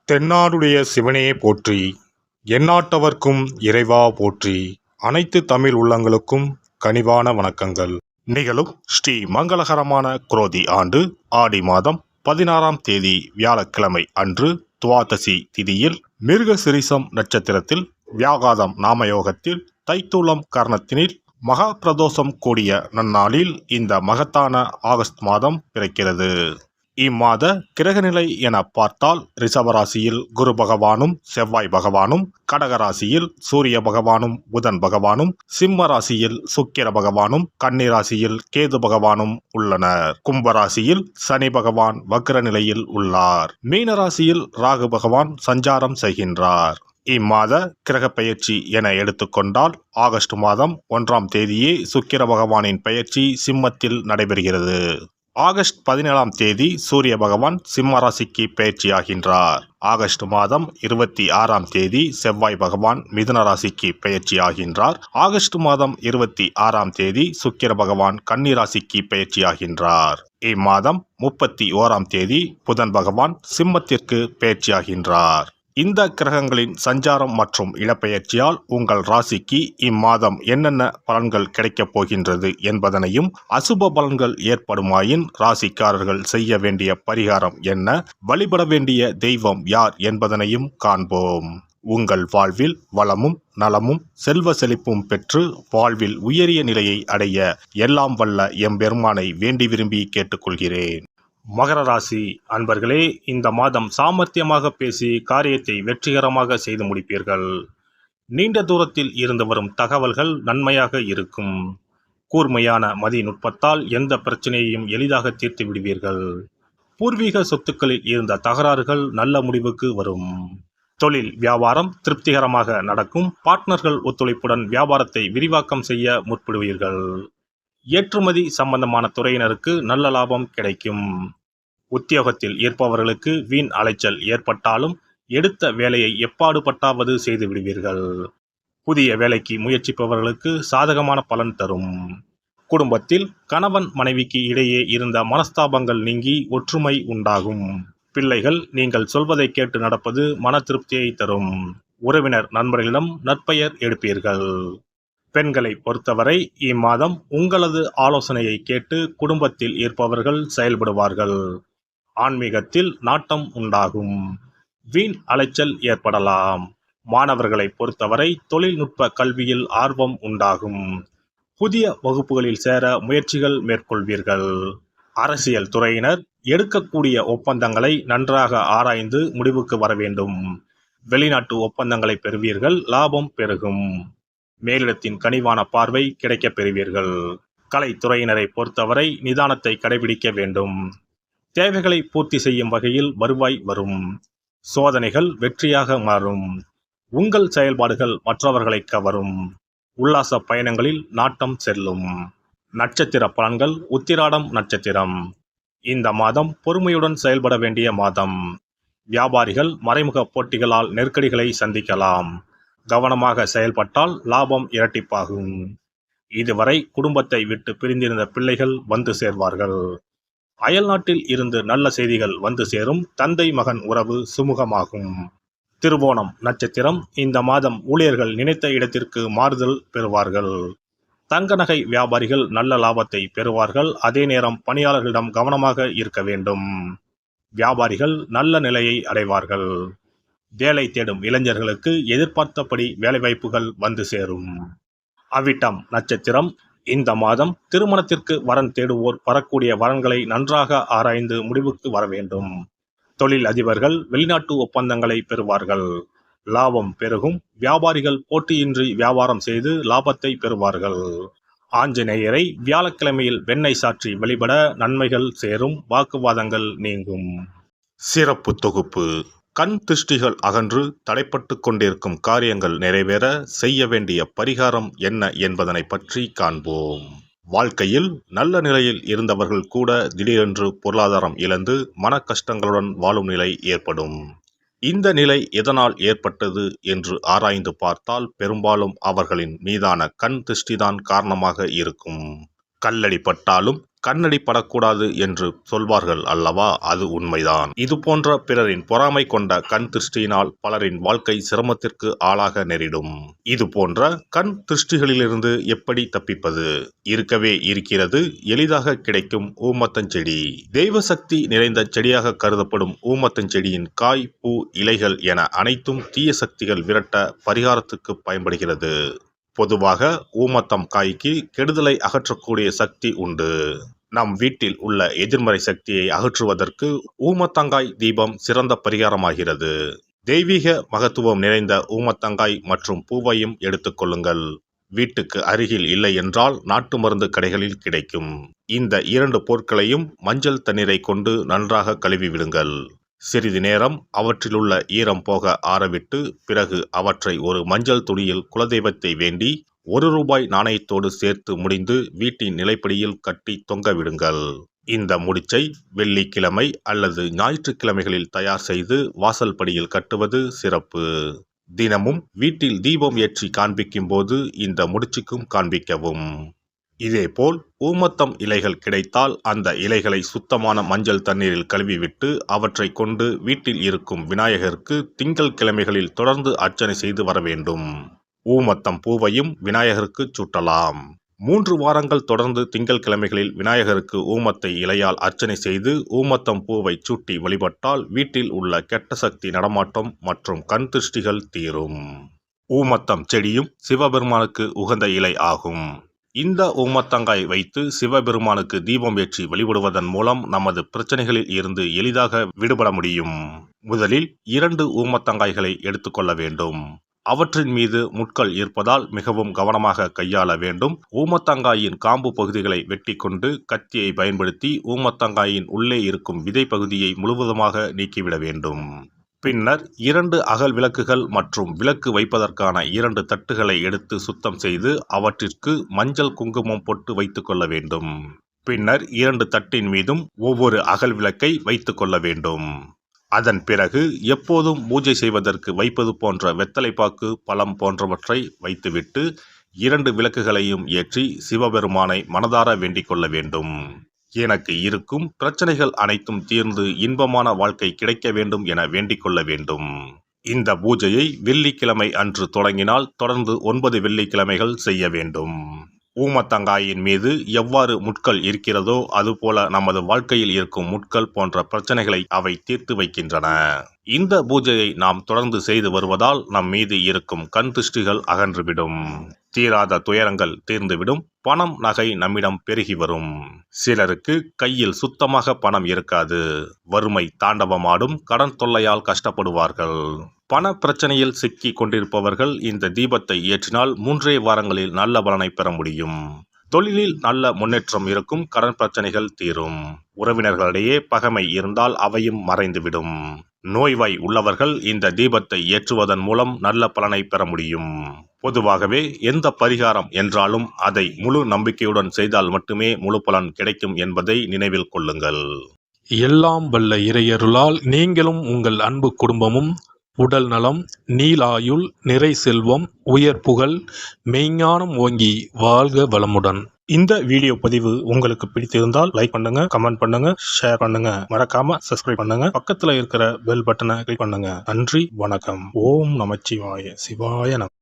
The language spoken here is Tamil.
தென்னாடுடைய சிவனே போற்றி, எந்நாட்டவர்க்கும் இறைவா போற்றி. அனைத்து தமிழ் உள்ளங்களுக்கும் கனிவான வணக்கங்கள். நிகழும் ஸ்ரீ மங்களகரமான குரோதி ஆண்டு ஆடி மாதம் 16ஆம் தேதி வியாழக்கிழமை அன்று துவாதசி திதியில் மிருகசிரிசம் நட்சத்திரத்தில் வியாகாதம் நாமயோகத்தில் தைத்தூலம் கர்ணத்தினில் மகா பிரதோஷம் கூடிய நன்னாளில் இந்த மகத்தான ஆகஸ்ட் மாதம் பிறக்கிறது. இம்மாத கிரகநிலை என பார்த்தால் ரிஷபராசியில் குரு பகவானும் செவ்வாய் பகவானும், கடகராசியில் சூரிய பகவானும் புதன் பகவானும், சிம்ம ராசியில் சுக்கிர பகவானும், கன்னிராசியில் கேது பகவானும் உள்ளனர். கும்பராசியில் சனி பகவான் வக்ர நிலையில் உள்ளார். மீனராசியில் ராகு பகவான் சஞ்சாரம் செய்கின்றார். இம்மாத கிரக பெயர்ச்சி என எடுத்துக்கொண்டால் ஆகஸ்ட் மாதம் 1ஆம் தேதியே சுக்கிர பகவானின் பெயர்ச்சி சிம்மத்தில் நடைபெறுகிறது. ஆகஸ்ட் 17ஆம் தேதி சூரிய பகவான் சிம்ம ராசிக்கு பெயர்ச்சியாகின்றார். ஆகஸ்ட் மாதம் 26ஆம் தேதி செவ்வாய் பகவான் மிதுன ராசிக்கு பெயர்ச்சியாகின்றார். ஆகஸ்ட் மாதம் 26ஆம் தேதி சுக்கிர பகவான் கன்னி ராசிக்கு பெயர்ச்சியாகின்றார். இம்மாதம் 31ஆம் தேதி புதன் பகவான் சிம்மத்திற்கு பெயர்ச்சியாகின்றார். இந்த கிரகங்களின் சஞ்சாரம் மற்றும் இடப்பெயர்ச்சியால் உங்கள் ராசிக்கு இம்மாதம் என்னென்ன பலன்கள் கிடைக்கப் போகின்றது என்பதனையும், அசுப பலன்கள் ஏற்படுமாயின் ராசிக்காரர்கள் செய்ய வேண்டிய பரிகாரம் என்ன, வழிபட வேண்டிய தெய்வம் யார் என்பதனையும் காண்போம். உங்கள் வாழ்வில் வளமும் நலமும் செல்வ செழிப்பும் பெற்று வாழ்வில் உயரிய நிலையை அடைய எல்லாம் வல்ல எம்பெருமானை வேண்டி விரும்பி கேட்டுக்கொள்கிறேன். மகர ராசி அன்பர்களே, இந்த மாதம் சாமர்த்தியமாக பேசி காரியத்தை வெற்றிகரமாக செய்து முடிப்பீர்கள். நீண்ட தூரத்தில் இருந்து வரும் தகவல்கள் நன்மையாக இருக்கும். கூர்மையான மதிநுட்பத்தால் எந்த பிரச்சனையையும் எளிதாக தீர்த்து விடுவீர்கள். பூர்வீக சொத்துக்களில் இருந்த தகராறுகள் நல்ல முடிவுக்கு வரும். தொழில் வியாபாரம் திருப்திகரமாக நடக்கும். பார்ட்னர்கள் ஒத்துழைப்புடன் வியாபாரத்தை விரிவாக்கம் செய்ய முற்படுவீர்கள். ஏற்றுமதி சம்பந்தமான துறையினருக்கு நல்ல லாபம் கிடைக்கும். உத்தியோகத்தில் இருப்பவர்களுக்கு வீண் அலைச்சல் ஏற்பட்டாலும் எடுத்த வேலையை எப்பாடுபட்டாவது செய்து விடுவீர்கள். புதிய வேலைக்கு முயற்சிப்பவர்களுக்கு சாதகமான பலன் தரும். குடும்பத்தில் கணவன் மனைவிக்கு இடையே இருந்த மனஸ்தாபங்கள் நீங்கி ஒற்றுமை உண்டாகும். பிள்ளைகள் நீங்கள் சொல்வதை கேட்டு நடப்பது மன திருப்தியை தரும். உறவினர் நண்பர்களிடம் நற்பெயர் எடுப்பீர்கள். பெண்களை பொறுத்தவரை இம்மாதம் உங்களது ஆலோசனையை கேட்டு குடும்பத்தில் இருப்பவர்கள் செயல்படுவார்கள். ஆன்மீகத்தில் நாட்டம் உண்டாகும். வீண் அலைச்சல் ஏற்படலாம். மாணவர்களை பொறுத்தவரை தொழில்நுட்ப கல்வியில் ஆர்வம் உண்டாகும். புதிய வகுப்புகளில் சேர முயற்சிகள் மேற்கொள்வீர்கள். அரசியல் துறையினர் எடுக்கக்கூடிய ஒப்பந்தங்களை நன்றாக ஆராய்ந்து முடிவுக்கு வர வேண்டும். வெளிநாட்டு ஒப்பந்தங்களை பெறுவீர்கள். லாபம் பெருகும். மேலிடத்தின் கனிவான பார்வை கிடைக்கப் பெறுவீர்கள். கலைத்துறையினரை பொறுத்தவரை நிதானத்தை கடைபிடிக்க வேண்டும். தேவைகளை பூர்த்தி செய்யும் வகையில் வருவாய் வரும். சோதனைகள் வெற்றியாக மாறும். உங்கள் செயல்பாடுகள் மற்றவர்களை கவரும். உல்லாச பயணங்களில் நாட்டம் செல்லும். நட்சத்திர பலன்கள். உத்திராடம் நட்சத்திரம். இந்த மாதம் பொறுமையுடன் செயல்பட வேண்டிய மாதம். வியாபாரிகள் மறைமுக போட்டிகளால் நெருக்கடிகளை சந்திக்கலாம். கவனமாக செயல்பட்டால் லாபம் இரட்டிப்பாகும். இதுவரை குடும்பத்தை விட்டு பிரிந்திருந்த பிள்ளைகள் வந்து சேர்வார்கள். அயல்நாட்டில் இருந்து நல்ல செய்திகள் வந்து சேரும். தந்தை மகன் உறவு சுமூகமாகும். திருவோணம் நட்சத்திரம். இந்த மாதம் ஊழியர்கள் நினைத்த இடத்திற்கு மாறுதல் பெறுவார்கள். தங்க நகை வியாபாரிகள் நல்ல லாபத்தை பெறுவார்கள். அதே நேரம் பணியாளர்களிடம் கவனமாக இருக்க வேண்டும். வியாபாரிகள் நல்ல நிலையை அடைவார்கள். வேலை தேடும் இளைஞர்களுக்கு எதிர்பார்த்தபடி வேலைவாய்ப்புகள் வந்து சேரும். அவிட்டம் நட்சத்திரம். இந்த மாதம் திருமணத்திற்கு வரன் தேடுவோர் வரக்கூடிய வரன்களை நன்றாக ஆராய்ந்து முடிவுக்கு வர வேண்டும். தொழில் அதிபர்கள் வெளிநாட்டு ஒப்பந்தங்களை பெறுவார்கள். லாபம் பெருகும். வியாபாரிகள் போட்டியின்றி வியாபாரம் செய்து லாபத்தை பெறுவார்கள். ஆஞ்சநேயரை வியாழக்கிழமையில் வெண்ணெய் சாற்றி வழிபட நன்மைகள் சேரும். வாக்குவாதங்கள் நீங்கும். சிறப்பு தொகுப்பு. கண் திருஷ்டிகள் அகன்று தடைப்பட்டு கொண்டிருக்கும் காரியங்கள் நிறைவேற செய்ய வேண்டிய பரிகாரம் என்ன என்பதனை பற்றி காண்போம். வாழ்க்கையில் நல்ல நிலையில் இருந்தவர்கள் கூட திடீரென்று பொருளாதாரம் இழந்து மன கஷ்டங்களுடன் வாழும் நிலை ஏற்படும். இந்த நிலை எதனால் ஏற்பட்டது என்று ஆராய்ந்து பார்த்தால் பெரும்பாலும் அவர்களின் மீதான கண் திருஷ்டிதான் காரணமாக இருக்கும். கல்லடி பட்டாலும் கண்ணடி படக்கூடாது என்று சொல்வார்கள் அல்லவா, அது உண்மைதான். இது போன்ற பிறரின் பொறாமை கொண்ட கண் திருஷ்டியினால் பலரின் வாழ்க்கை சிரமத்திற்கு ஆளாக நேரிடும். இது போன்ற கண் திருஷ்டிகளிலிருந்து எப்படி தப்பிப்பது? இருக்கவே இருக்கிறது எளிதாக கிடைக்கும் ஊமத்தஞ்செடி. தெய்வ சக்தி நிறைந்த செடியாக கருதப்படும் ஊமத்தஞ்செடியின் காய், பூ, இலைகள் என அனைத்தும் தீய சக்திகள் விரட்ட பரிகாரத்துக்கு பயன்படுகிறது. பொதுவாக ஊமத்தம் காய்க்கு கெடுதலை அகற்றக்கூடிய சக்தி உண்டு. நம் வீட்டில் உள்ள எதிர்மறை சக்தியை அகற்றுவதற்கு ஊமத்தங்காய் தீபம் சிறந்த பரிகாரமாகிறது. தெய்வீக மகத்துவம் நிறைந்த ஊமத்தங்காய் மற்றும் பூவையும் எடுத்துக்கொள்ளுங்கள். வீட்டுக்கு அருகில் இல்லை என்றால் நாட்டு மருந்து கடைகளில் கிடைக்கும். இந்த 2 பொருட்களையும் மஞ்சள் தண்ணீரை கொண்டு நன்றாக கழுவி விடுங்கள். சிறிது நேரம் அவற்றிலுள்ள ஈரம் போக ஆறவிட்டு பிறகு அவற்றை ஒரு மஞ்சள் துணியில் குலதெய்வத்தை வேண்டி ₹1 நாணயத்தோடு சேர்த்து முடிந்து வீட்டின் நிலைப்படியில் கட்டி தொங்க விடுங்கள். இந்த முடிச்சை வெள்ளிக்கிழமை அல்லது ஞாயிற்றுக்கிழமைகளில் தயார் செய்து வாசல் படியில் கட்டுவது சிறப்பு. தினமும் வீட்டில் தீபம் ஏற்றி காண்பிக்கும் போது இந்த முடிச்சுக்கும் காண்பிக்கவும். இதேபோல் ஊமத்தம் இலைகள் கிடைத்தால் அந்த இலைகளை சுத்தமான மஞ்சள் தண்ணீரில் கழுவிவிட்டு அவற்றை கொண்டு வீட்டில் இருக்கும் விநாயகருக்கு திங்கள் கிழமைகளில் தொடர்ந்து அர்ச்சனை செய்து வர வேண்டும். ஊமத்தம் பூவையும் விநாயகருக்கு சூட்டலாம். 3 வாரங்கள் தொடர்ந்து திங்கள் கிழமைகளில் விநாயகருக்கு ஊமத்தை இலையால் அர்ச்சனை செய்து ஊமத்தம் பூவை சூட்டி வழிபட்டால் வீட்டில் உள்ள கெட்ட சக்தி நடமாட்டம் மற்றும் கண் திருஷ்டிகள் தீரும். ஊமத்தம் செடியும் சிவபெருமானுக்கு உகந்த இலை ஆகும். இந்த ஊமத்தங்காய் வைத்து சிவபெருமானுக்கு தீபம் ஏற்றி வழிபடுவதன் மூலம் நமது பிரச்சனைகளில் இருந்து எளிதாக விடுபட முடியும். முதலில் 2 ஊமத்தங்காய்களை எடுத்துக்கொள்ள வேண்டும். அவற்றின் மீது முட்கள் இருப்பதால் மிகவும் கவனமாக கையாள வேண்டும். ஊமத்தங்காயின் காம்பு பகுதிகளை வெட்டி கொண்டு கத்தியை பயன்படுத்தி ஊமத்தங்காயின் உள்ளே இருக்கும் விதை பகுதியை முழுவதுமாக நீக்கிவிட வேண்டும். பின்னர் 2 அகல் விளக்குகள் மற்றும் விளக்கு வைப்பதற்கான 2 தட்டுகளை எடுத்து சுத்தம் செய்து அவற்றிற்கு மஞ்சள் குங்குமம் போட்டு வைத்துக் கொள்ள வேண்டும். பின்னர் 2 தட்டின் மீதும் ஒவ்வொரு அகல் விளக்கை வைத்துக் கொள்ள வேண்டும். அதன் பிறகு எப்போதும் பூஜை செய்வதற்கு வைப்பது போன்ற வெத்தலைப்பாக்கு, பழம் போன்றவற்றை வைத்துவிட்டு 2 விளக்குகளையும் ஏற்றி சிவபெருமானை மனதார வேண்டிக் கொள்ள வேண்டும். எனக்கு இருக்கும் பிரச்சனைகள் அனைத்தும் தீர்ந்து இன்பமான வாழ்க்கை கிடைக்க வேண்டும் என வேண்டிக் கொள்ள வேண்டும். இந்த பூஜையை வெள்ளிக்கிழமை அன்று தொடங்கினால் தொடர்ந்து 9 வெள்ளிக்கிழமைகள் செய்ய வேண்டும். ஊமத்தங்காயின் மீது எவ்வாறு முட்கள் இருக்கிறதோ அதுபோல நமது வாழ்க்கையில் இருக்கும் முட்கள் போன்ற பிரச்சனைகளை அவை தீர்த்து வைக்கின்றன. இந்த பூஜையை நாம் தொடர்ந்து செய்து வருவதால் நம் மீது இருக்கும் கண் திருஷ்டிகள் அகன்றுவிடும். தீராத துயரங்கள் தீர்ந்துவிடும். பணம், நகை நம்மிடம் பெருகி வரும். சிலருக்கு கையில் சுத்தமாக பணம் இருக்காது. வறுமை தாண்டவமாடும். கடன் தொல்லையால் கஷ்டப்படுவார்கள். பண பிரச்சனையில் சிக்கி கொண்டிருப்பவர்கள் இந்த தீபத்தை ஏற்றினால் 3 வாரங்களில் நல்ல பலனை பெற முடியும். தொழிலில் நல்ல முன்னேற்றம் இருக்கும். கடன் பிரச்சனைகள் தீரும். உறவினர்களிடையே பகைமை இருந்தால் அவையும் மறைந்துவிடும். நோய்வாய் உள்ளவர்கள் இந்த தீபத்தை ஏற்றுவதன் மூலம் நல்ல பலனை பெற முடியும். பொதுவாகவே எந்த பரிகாரம் என்றாலும் அதை முழு நம்பிக்கையுடன் செய்தால் மட்டுமே முழு பலன் கிடைக்கும் என்பதை நினைவில் கொள்ளுங்கள். எல்லாம் வல்ல இறையருளால் நீங்களும் உங்கள் அன்பு குடும்பமும் உடல் நலம், நீலாயுள், நிறை செல்வம், உயர் புகழ், மெய்ஞானம் ஓங்கி வாழ்க வளமுடன். இந்த வீடியோ பதிவு உங்களுக்கு பிடித்திருந்தால் லைக் பண்ணுங்க, கமெண்ட் பண்ணுங்க, ஷேர் பண்ணுங்க. மறக்காம சப்ஸ்கிரைப் பண்ணுங்க. பக்கத்துல இருக்கிற பெல் பட்டனை கிளிக் பண்ணுங்க. நன்றி, வணக்கம். ஓம் நமச்சிவாய. சிவாய நம.